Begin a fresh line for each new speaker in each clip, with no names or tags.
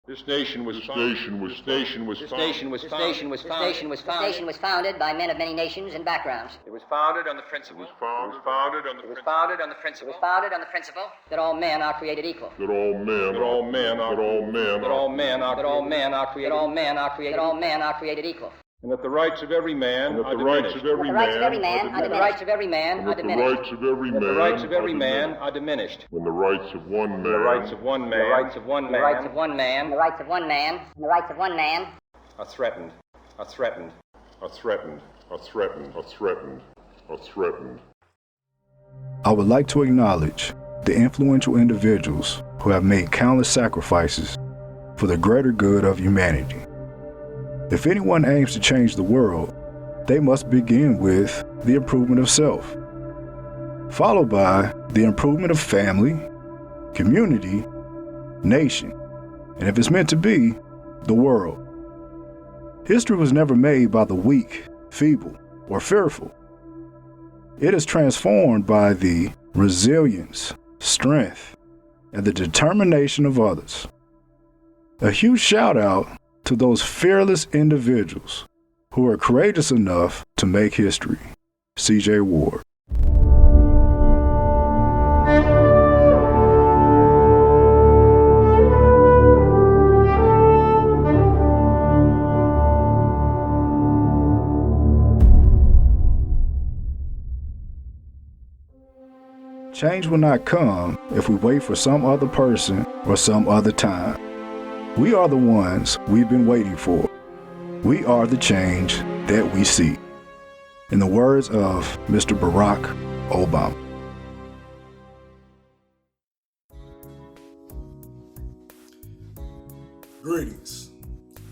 This nation was
founded by men of many nations and backgrounds.
It was founded on the principle.
That all men are created equal.
That all men are created equal. And that the rights of every man are diminished.
The rights of every man are diminished.
When the rights of one man are threatened.
I would like to acknowledge the influential individuals who have made countless sacrifices for the greater good of humanity. If anyone aims to change the world, they must begin with the improvement of self, followed by the improvement of family, community, nation, and if it's meant to be, the world. History was never made by the weak, feeble, or fearful. It is transformed by the resilience, strength, and the determination of others. A huge shout out to those fearless individuals who are courageous enough to make history. C.J. Ward. Change will not come if we wait for some other person or some other time. We are the ones we've been waiting for. We are the change that we see. In the words of Mr. Barack Obama.
Greetings.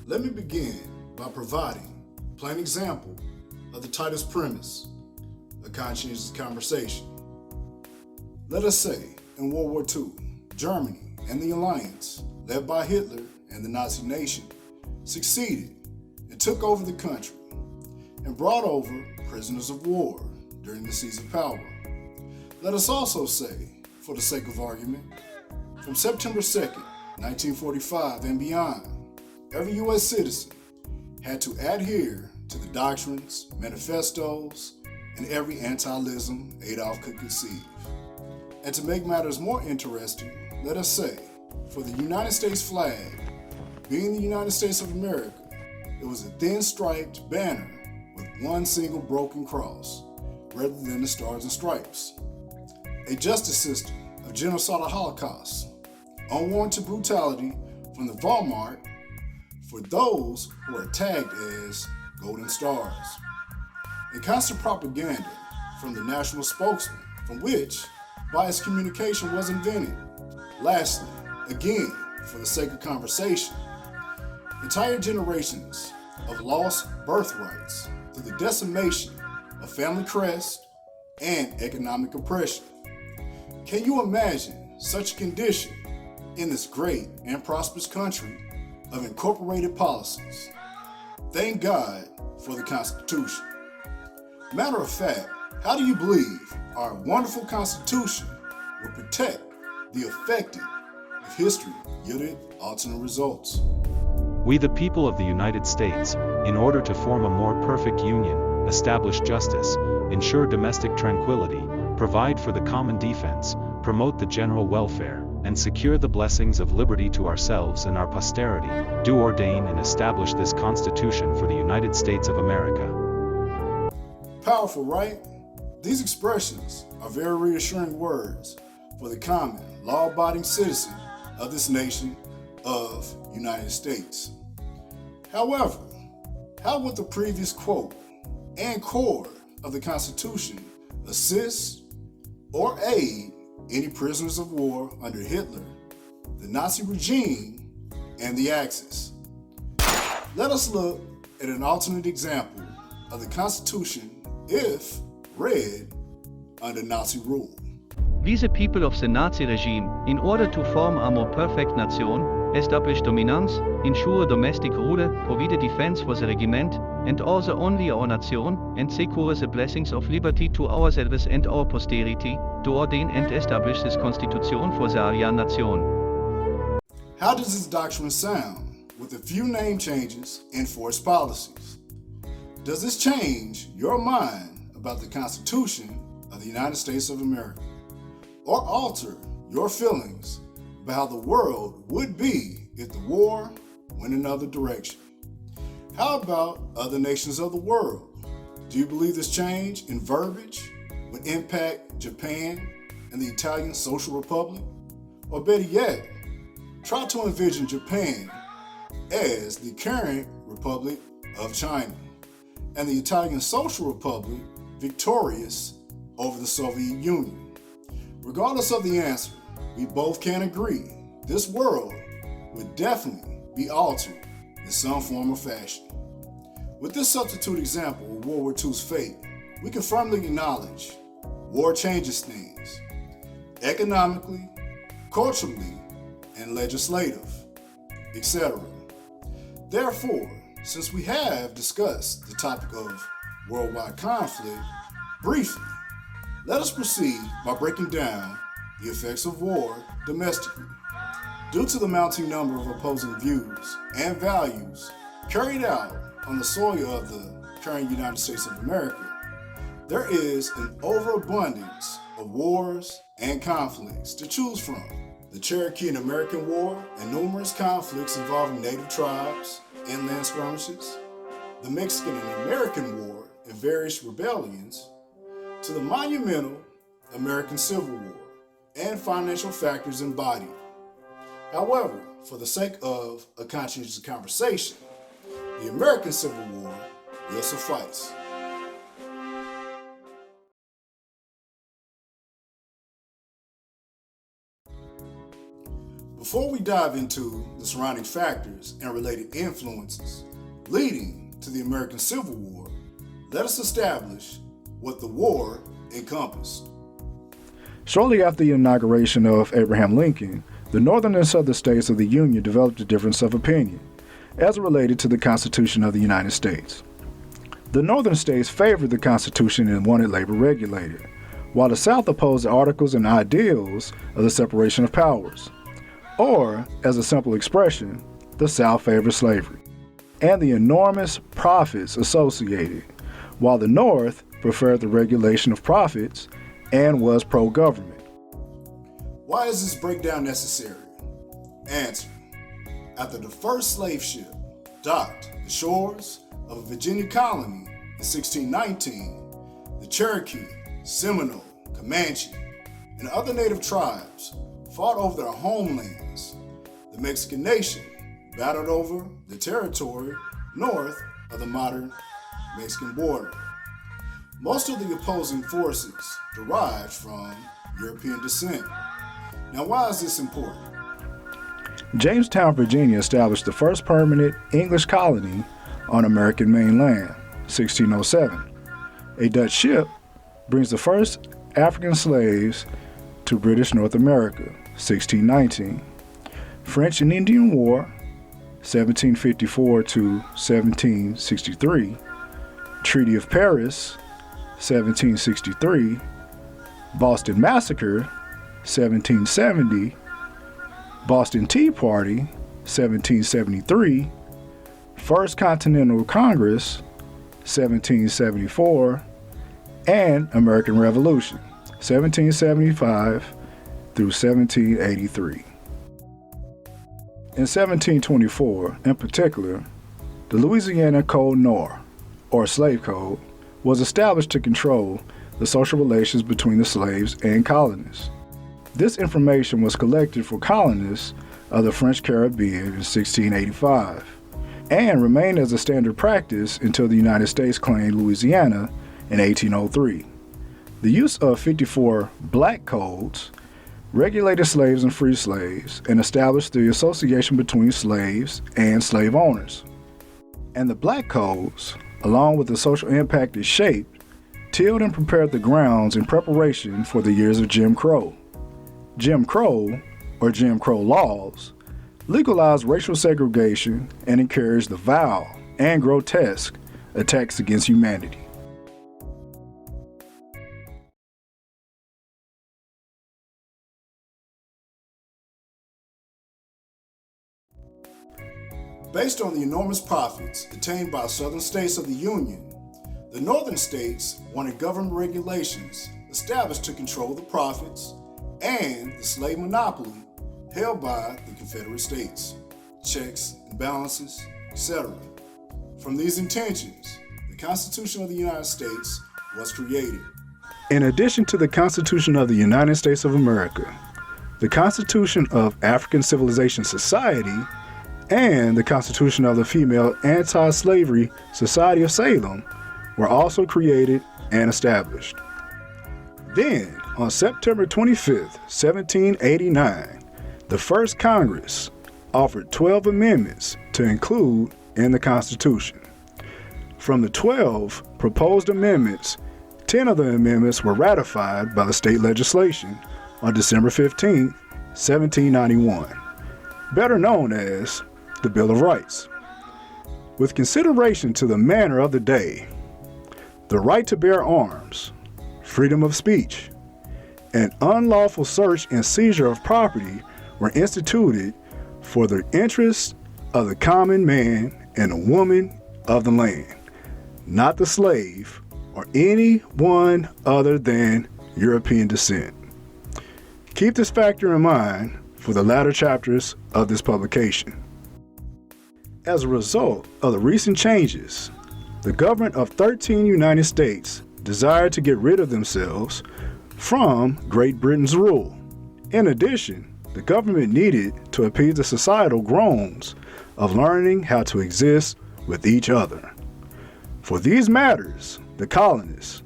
Let me begin by providing a plain example of the Titus premise, a conscientious conversation. Let us say, in World War II, Germany and the alliance, led by Hitler and the Nazi nation, succeeded and took over the country and brought over prisoners of war during the siege of power. Let us also say, for the sake of argument, from September 2nd, 1945 and beyond, every U.S. citizen had to adhere to the doctrines, manifestos, and every anti-ism Adolf could conceive. And to make matters more interesting, let us say, for the United States flag, being the United States of America, it was a thin striped banner with one single broken cross, rather than the stars and stripes. A justice system of genocidal holocaust, unwarranted brutality from the Walmart for those who are tagged as golden stars, and constant propaganda from the national spokesman, from which biased communication was invented. Lastly, again, for the sake of conversation, entire generations of lost birthrights through the decimation of family crest and economic oppression. Can you imagine such a condition in this great and prosperous country of incorporated policies? Thank God for the Constitution. Matter of fact, how do you believe our wonderful Constitution will protect the affected if history yielded alternate results?
We the people of the United States, in order to form a more perfect union, establish justice, ensure domestic tranquility, provide for the common defense, promote the general welfare, and secure the blessings of liberty to ourselves and our posterity, do ordain and establish this Constitution for the United States of America.
Powerful, right? These expressions are very reassuring words for the common, law-abiding citizen of this nation of United States. However, how would the previous quote and core of the Constitution assist or aid any prisoners of war under Hitler, the Nazi regime, and the Axis? Let us look at an alternate example of the Constitution if read under Nazi rule.
We the people of the Nazi regime, in order to form a more perfect nation, establish dominance, ensure domestic rule, provide defense for the regiment, and also only our nation, and secure the blessings of liberty to ourselves and our posterity, to ordain and establish this Constitution for the Aryan nation.
How does this doctrine sound with a few name changes and forced policies? Does this change your mind about the Constitution of the United States of America, or alter your feelings about how the world would be if the war went another direction? How about other nations of the world? Do you believe this change in verbiage would impact Japan and the Italian Social Republic? Or better yet, try to envision Japan as the current Republic of China and the Italian Social Republic victorious over the Soviet Union. Regardless of the answer, we both can agree this world would definitely be altered in some form or fashion. With this substitute example of World War II's fate, we can firmly acknowledge war changes things economically, culturally, and legislative, etc. Therefore, since we have discussed the topic of worldwide conflict briefly, let us proceed by breaking down the effects of war domestically. Due to the mounting number of opposing views and values carried out on the soil of the current United States of America, there is an overabundance of wars and conflicts to choose from. The Cherokee and American War and numerous conflicts involving native tribes, inland skirmishes, the Mexican and American War and various rebellions, to the monumental American Civil War and financial factors embodied. However, for the sake of a conscientious conversation, the American Civil War will suffice. Before we dive into the surrounding factors and related influences leading to the American Civil War, let us establish what the war encompassed.
Shortly after the inauguration of Abraham Lincoln, the northern and southern states of the Union developed a difference of opinion as it related to the Constitution of the United States. The northern states favored the Constitution and wanted labor regulated, while the South opposed the articles and ideals of the separation of powers. Or, as a simple expression, the South favored slavery and the enormous profits associated, while the North preferred the regulation of profits and was pro-government.
Why is this breakdown necessary? Answer. After the first slave ship docked the shores of a Virginia colony in 1619, the Cherokee, Seminole, Comanche, and other native tribes fought over their homelands. The Mexican nation battled over the territory north of the modern Mexican border. Most of the opposing forces derived from European descent. Now, why is this important?
Jamestown, Virginia established the first permanent English colony on American mainland, 1607. A Dutch ship brings the first African slaves to British North America, 1619. French and Indian War, 1754 to 1763. Treaty of Paris, 1763. Boston Massacre, 1770. Boston Tea Party, 1773. First Continental Congress, 1774. And American Revolution, 1775 through 1783. In 1724, in particular, the Louisiana Code Noir, or Slave Code, was established to control the social relations between the slaves and colonists. This information was collected for colonists of the French Caribbean in 1685 and remained as a standard practice until the United States claimed Louisiana in 1803. The use of 54 black codes regulated slaves and free slaves and established the association between slaves and slave owners. And the black codes, along with the social impact it shaped, tilled and prepared the grounds in preparation for the years of Jim Crow. Jim Crow, or Jim Crow laws, legalized racial segregation and encouraged the vile and grotesque attacks against humanity.
Based on the enormous profits attained by southern states of the Union, the northern states wanted government regulations established to control the profits and the slave monopoly held by the Confederate States, checks and balances, etc. From these intentions, the Constitution of the United States was created.
In addition to the Constitution of the United States of America, the Constitution of African Civilization Society and the Constitution of the Female Anti-Slavery Society of Salem were also created and established. Then, on September 25, 1789, the first Congress offered 12 amendments to include in the Constitution. From the 12 proposed amendments, 10 of the amendments were ratified by the state legislation on December 15, 1791, better known as the Bill of Rights. With consideration to the manner of the day, the right to bear arms, freedom of speech, and unlawful search and seizure of property were instituted for the interests of the common man and the woman of the land, not the slave or anyone other than European descent. Keep this factor in mind for the latter chapters of this publication. As a result of the recent changes, the government of 13 United States desired to get rid of themselves from Great Britain's rule. In addition, the government needed to appease the societal groans of learning how to exist with each other. For these matters, the colonists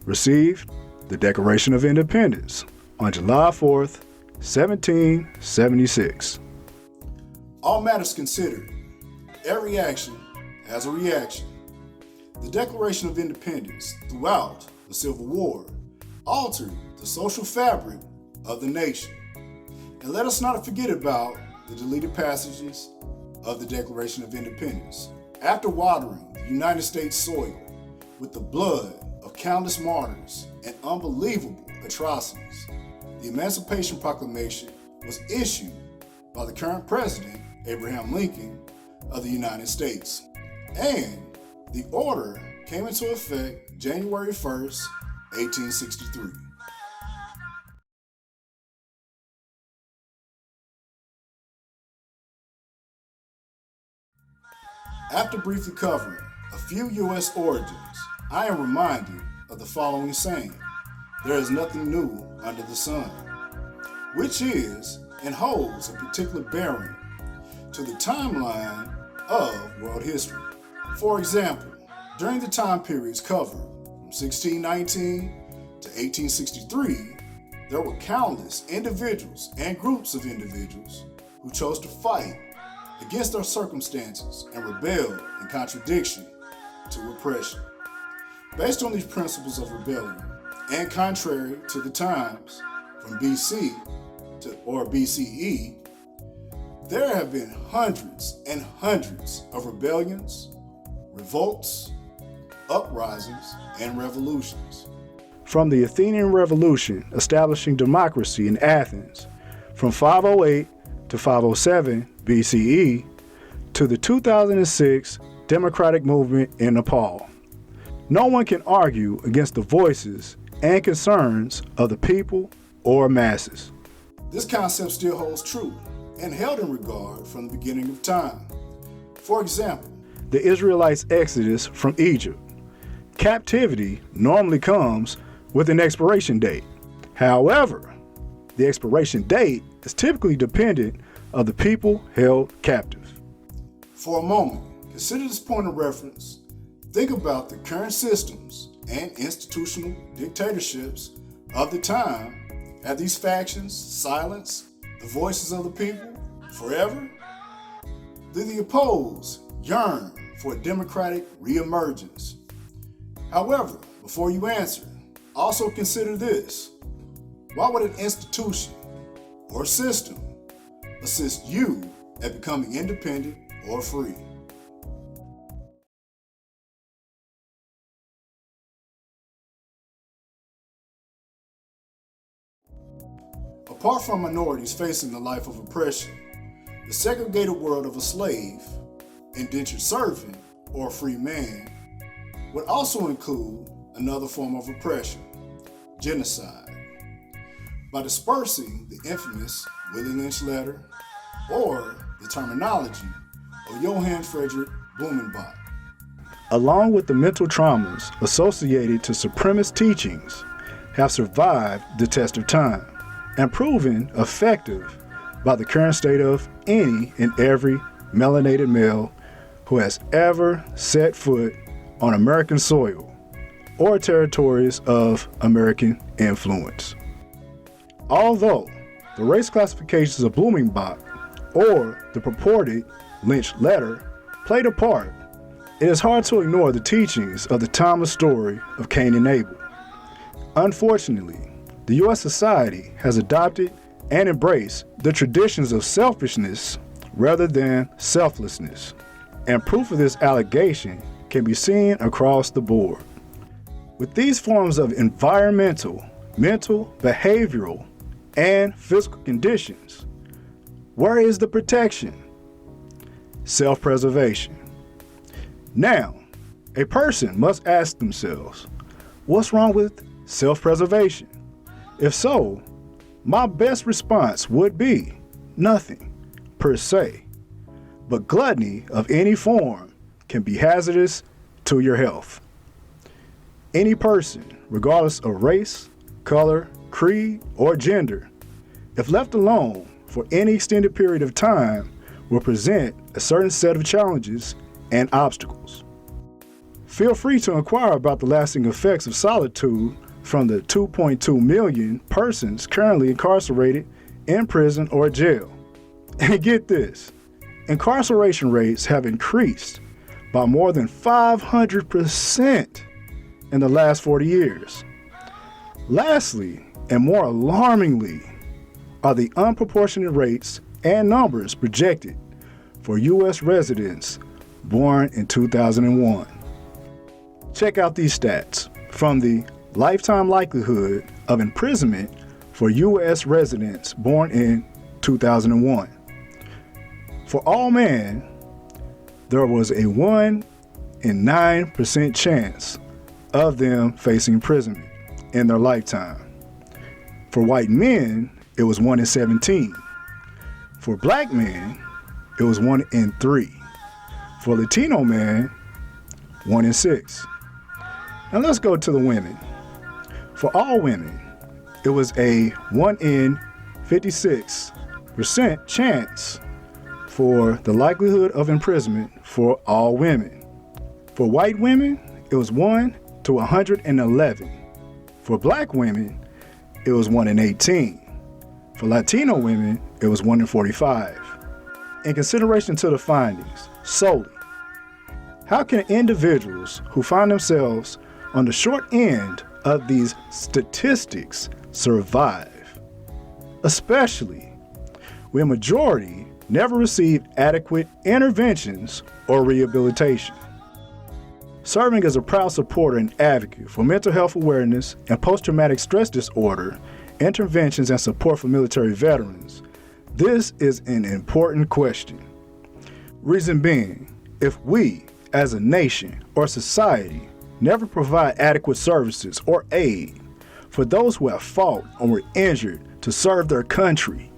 received the Declaration of Independence on July 4th, 1776.
All matters considered, every action has a reaction. The Declaration of Independence throughout the Civil War altered the social fabric of the nation. And let us not forget about the deleted passages of the Declaration of Independence. After watering the United States soil with the blood of countless martyrs and unbelievable atrocities, the Emancipation Proclamation was issued by the current President, Abraham Lincoln, of the United States. And the order came into effect January 1st, 1863. After briefly covering a few U.S. origins, I am reminded of the following saying: there is nothing new under the sun, which is and holds a particular bearing to the timeline of world history. For example, during the time periods covered from 1619 to 1863, there were countless individuals and groups of individuals who chose to fight against their circumstances and rebel in contradiction to oppression. Based on these principles of rebellion, and contrary to the times from BC or BCE, there have been hundreds and hundreds of rebellions, revolts, uprisings, and revolutions.
From the Athenian Revolution establishing democracy in Athens from 508 to 507 BCE to the 2006 democratic movement in Nepal. No one can argue against the voices and concerns of the people or masses.
This concept still holds true and held in regard from the beginning of time. For example,
the Israelites' exodus from Egypt. Captivity normally comes with an expiration date. However, the expiration date is typically dependent of the people held captive.
For a moment, consider this point of reference. Think about the current systems and institutional dictatorships of the time. Have these factions silenced the voices of the people forever? Do the opposed yearn for a democratic reemergence? However, before you answer, also consider this. Why would an institution or system assist you at becoming independent or free? Apart from minorities facing the life of oppression, the segregated world of a slave indentured servant, or free man, would also include another form of oppression, genocide, by dispersing the infamous Willie Lynch letter or the terminology of Johann Friedrich Blumenbach.
Along with the mental traumas associated to supremacist teachings, have survived the test of time and proven effective by the current state of any and every melanated male who has ever set foot on American soil or territories of American influence. Although the race classifications of Blumenbach or the purported Lynch letter played a part, it is hard to ignore the teachings of the timeless story of Cain and Abel. Unfortunately, the U.S. society has adopted and embraced the traditions of selfishness rather than selflessness, and proof of this allegation can be seen across the board. With these forms of environmental, mental, behavioral, and physical conditions, where is the protection? Self-preservation. Now, a person must ask themselves, what's wrong with self-preservation? If so, my best response would be nothing, per se. But gluttony of any form can be hazardous to your health. Any person, regardless of race, color, creed, or gender, if left alone for any extended period of time, will present a certain set of challenges and obstacles. Feel free to inquire about the lasting effects of solitude from the 2.2 million persons currently incarcerated in prison or jail. And get this, incarceration rates have increased by more than 500% in the last 40 years. Lastly, and more alarmingly, are the unproportionate rates and numbers projected for U.S. residents born in 2001. Check out these stats from the lifetime likelihood of imprisonment for U.S. residents born in 2001. For all men, there was a 1 in 9% chance of them facing imprisonment in their lifetime. For white men, it was 1 in 17. For black men, it was 1 in 3. For Latino men, 1 in 6. Now let's go to the women. For all women, it was a 1 in 56% chance for the likelihood of imprisonment for all women. For white women, it was 1 to 111. For black women, it was 1 in 18. For Latino women, it was 1 in 45. In consideration to the findings solely, how can individuals who find themselves on the short end of these statistics survive? Especially when majority never received adequate interventions or rehabilitation. Serving as a proud supporter and advocate for mental health awareness and post-traumatic stress disorder interventions and support for military veterans, this is an important question. Reason being, if we, as a nation or society, never provide adequate services or aid for those who have fought or were injured to serve their country,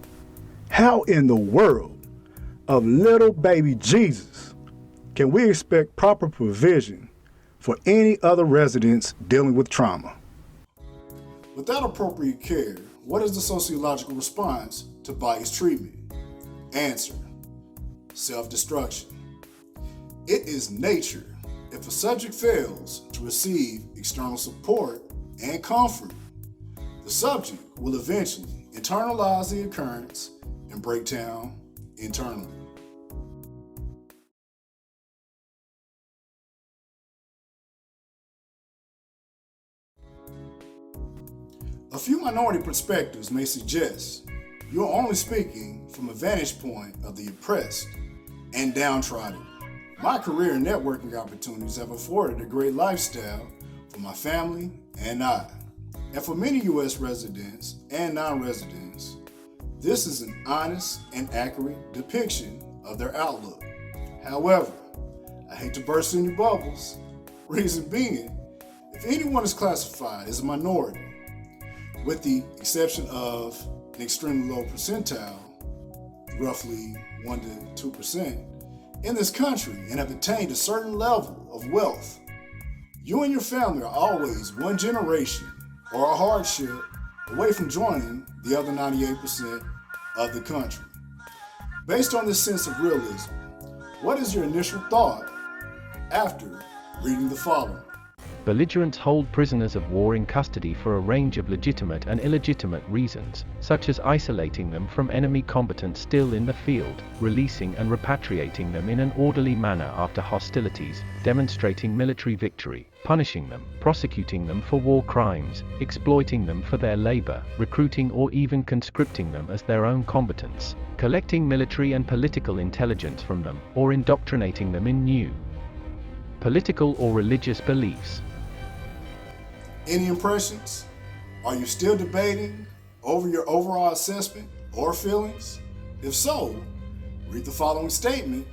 how in the world of little baby Jesus can we expect proper provision for any other residents dealing with trauma?
Without appropriate care, what is the sociological response to bias treatment? Answer: self-destruction. It is nature. If a subject fails to receive external support and comfort, the subject will eventually internalize the occurrence and break down internally. A few minority perspectives may suggest you're only speaking from a vantage point of the oppressed and downtrodden. My career and networking opportunities have afforded a great lifestyle for my family and I. And for many U.S. residents and non-residents, this is an honest and accurate depiction of their outlook. However, I hate to burst any bubbles. Reason being, if anyone is classified as a minority, with the exception of an extremely low percentile, roughly 1 to 2%, in this country and have attained a certain level of wealth, you and your family are always one generation or a hardship away from joining the other 98% of the country. Based on this sense of realism, what is your initial thought after reading the following?
Belligerents hold prisoners of war in custody for a range of legitimate and illegitimate reasons, such as isolating them from enemy combatants still in the field, releasing and repatriating them in an orderly manner after hostilities, demonstrating military victory, punishing them, prosecuting them for war crimes, exploiting them for their labor, recruiting or even conscripting them as their own combatants, collecting military and political intelligence from them, or indoctrinating them in new political or religious beliefs.
Any impressions? Are you still debating over your overall assessment or feelings? If so, read the following statement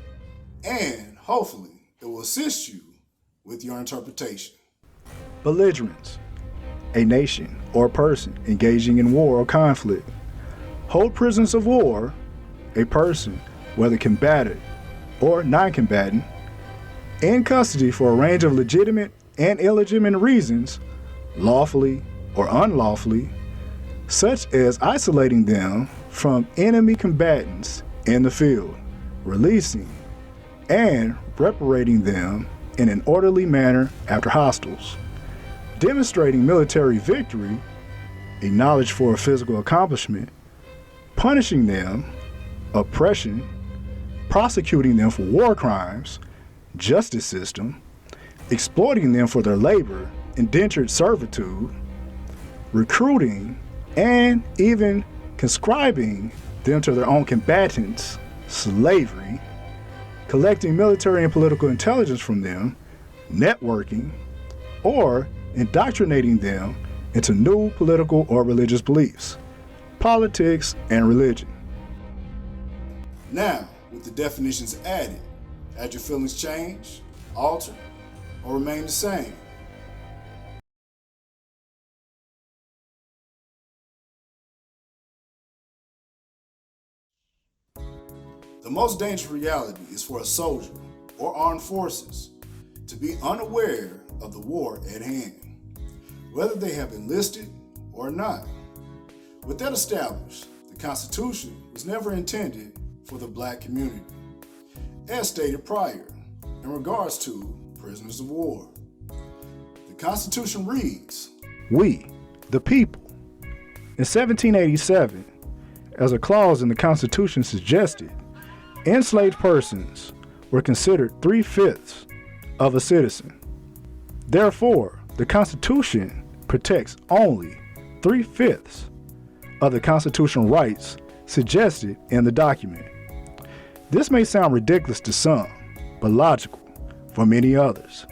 and hopefully it will assist you with your interpretation.
Belligerents, a nation or person engaging in war or conflict, hold prisoners of war, a person, whether combatant or non-combatant, in custody for a range of legitimate and illegitimate reasons, lawfully or unlawfully, such as isolating them from enemy combatants in the field, releasing and reparating them in an orderly manner after hostiles, demonstrating military victory, acknowledged for a physical accomplishment, punishing them, oppression, prosecuting them for war crimes, justice system, exploiting them for their labor, indentured servitude, recruiting, and even conscribing them to their own combatants, slavery, collecting military and political intelligence from them, networking, or indoctrinating them into new political or religious beliefs, politics, and religion.
Now, with the definitions added, had your feelings changed, altered, or remain the same? The most dangerous reality is for a soldier or armed forces to be unaware of the war at hand, whether they have enlisted or not. With that established, the Constitution was never intended for the Black community, as stated prior, in regards to prisoners of war. The Constitution reads,
"We, the people." In 1787, as a clause in the Constitution suggested, enslaved persons were considered 3/5 of a citizen. Therefore, the Constitution protects only 3/5 of the constitutional rights suggested in the document. This may sound ridiculous to some, but logical for many others.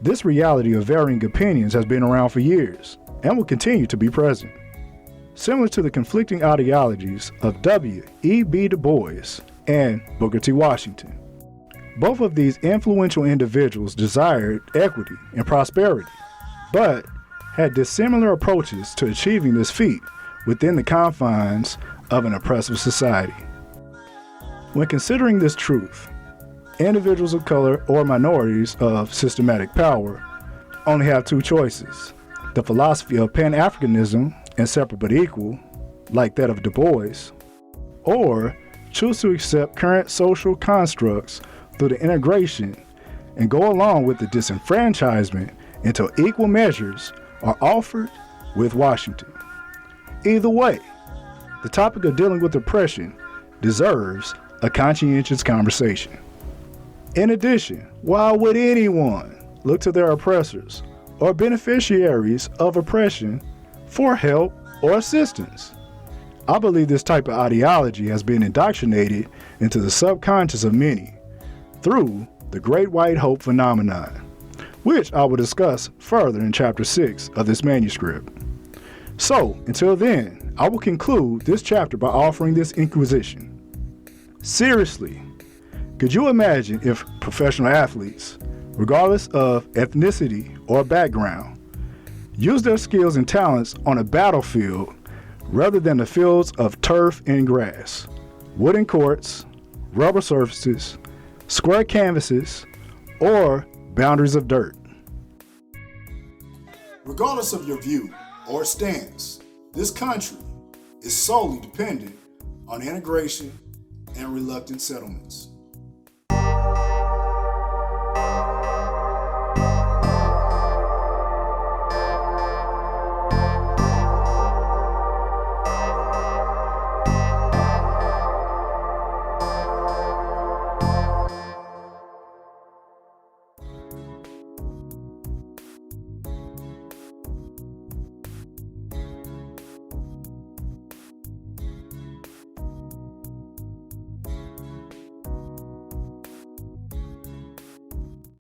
This reality of varying opinions has been around for years and will continue to be present. Similar to the conflicting ideologies of W.E.B. Du Bois and Booker T. Washington. Both of these influential individuals desired equity and prosperity, but had dissimilar approaches to achieving this feat within the confines of an oppressive society. When considering this truth, individuals of color or minorities of systematic power only have two choices: the philosophy of Pan-Africanism and separate but equal, like that of Du Bois, or choose to accept current social constructs through the integration and go along with the disenfranchisement until equal measures are offered with Washington. Either way, the topic of dealing with oppression deserves a conscientious conversation. In addition, why would anyone look to their oppressors or beneficiaries of oppression for help or assistance? I believe this type of ideology has been indoctrinated into the subconscious of many through the Great White Hope phenomenon, which I will discuss further in Chapter 6 of this manuscript. So, until then, I will conclude this chapter by offering this inquisition. Seriously, Could you imagine if professional athletes, regardless of ethnicity or background, use their skills and talents on a battlefield rather than the fields of turf and grass, wooden courts, rubber surfaces, square canvases, or boundaries of dirt?
Regardless of your view or stance, this country is solely dependent on integration and reluctant settlements.